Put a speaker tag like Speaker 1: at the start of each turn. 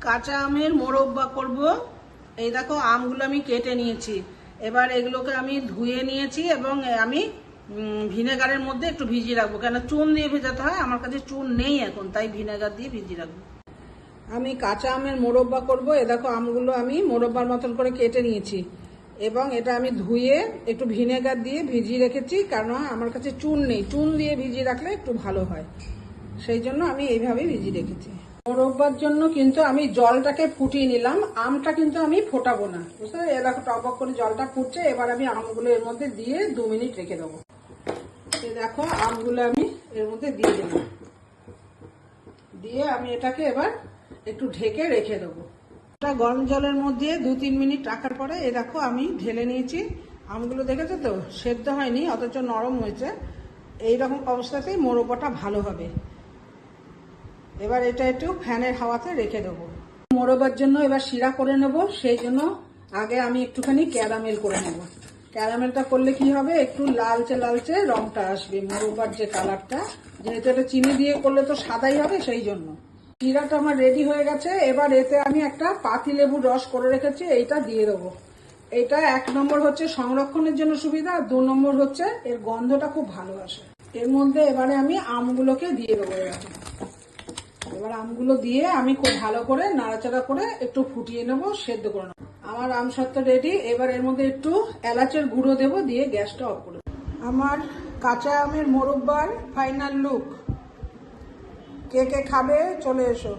Speaker 1: কাঁচা আমের মোরব্বা করব। এই দেখো আমগুলো আমি কেটে নিয়েছি। এবার এগুলোকে আমি ধুয়ে নিয়েছি এবং আমি ভিনেগারের মধ্যে একটু ভিজিয়ে রাখবো, কেন চুন দিয়ে ভেজাতে হয়। আমার কাছে চুন নেই এখন, তাই ভিনেগার দিয়ে ভিজিয়ে রাখবো। আমি কাঁচা আমের মোরব্বা করব। এ দেখো আমগুলো আমি মোরব্বার মতন করে কেটে নিয়েছি এবং এটা আমি ধুয়ে একটু ভিনেগার দিয়ে ভিজিয়ে রেখেছি, কারণ আমার কাছে চুন নেই। চুন দিয়ে ভিজিয়ে রাখলে একটু ভালো হয়, সেই জন্য আমি এইভাবেই ভিজিয়ে রেখেছি। মোরব্বার জন্য কিন্তু আমি জলটাকে ফুটিয়ে নিলাম, আমটা কিন্তু আমি ফোটাবো না, বুঝতে পারছি। এ দেখো টক করে জলটা ফুটছে। এবার আমি আমগুলো এর মধ্যে দিয়ে 2 মিনিট রেখে দেবো। এই দেখো আমগুলো আমি এর মধ্যে দিয়ে দিলাম, দিয়ে আমি এটাকে এবার একটু ঢেকে রেখে দেবো। এটা গরম জলের মধ্যে 2-3 মিনিট রাখার পরে এ দেখো আমি ঢেলে নিয়েছি। আমগুলো দেখেছো তো, সেদ্ধ হয়নি অথচ নরম হয়েছে। এইরকম অবস্থাতেই মোরব্বাটা ভালো হবে। এবার এটা একটু ফ্যানের হাওয়াতে রেখে দেবো। মোরব্বার জন্য এবার শিরা করে নেব, সেই জন্য আগে আমি একটুখানি ক্যারামেল করে নেব। ক্যারামেলটা করলে কি হবে, একটু লালচে লালচে রংটা আসবে, মোরব্বার যে কালারটা। যেহেতু এটা চিনি দিয়ে করলে তো সাদাই হবে, সেই জন্য। শিরাটা আমার রেডি হয়ে গেছে। এবার এতে আমি একটা পাতিলেবুর রস করে রেখেছি, এইটা দিয়ে দেবো। এটা 1 নম্বর হচ্ছে সংরক্ষণের জন্য সুবিধা, আর 2 নম্বর হচ্ছে এর গন্ধটা খুব ভালো আসে। এর মধ্যে এবারে আমি আমগুলোকে দিয়ে দেবো। এবার আমগুলো দিয়ে আমি খুব ভালো করে নাড়াচাড়া করে একটু ফুটিয়ে নেব, সেদ্ধ করে নেব। আমার আম সত্ত্ব রেডি। এবার এর মধ্যে একটু এলাচের গুঁড়ো দেবো, দিয়ে গ্যাসটা অফ করে দেবো। আমার কাঁচা আমের মোরব্বার ফাইনাল লুক। কে কে খাবে চলে এসো।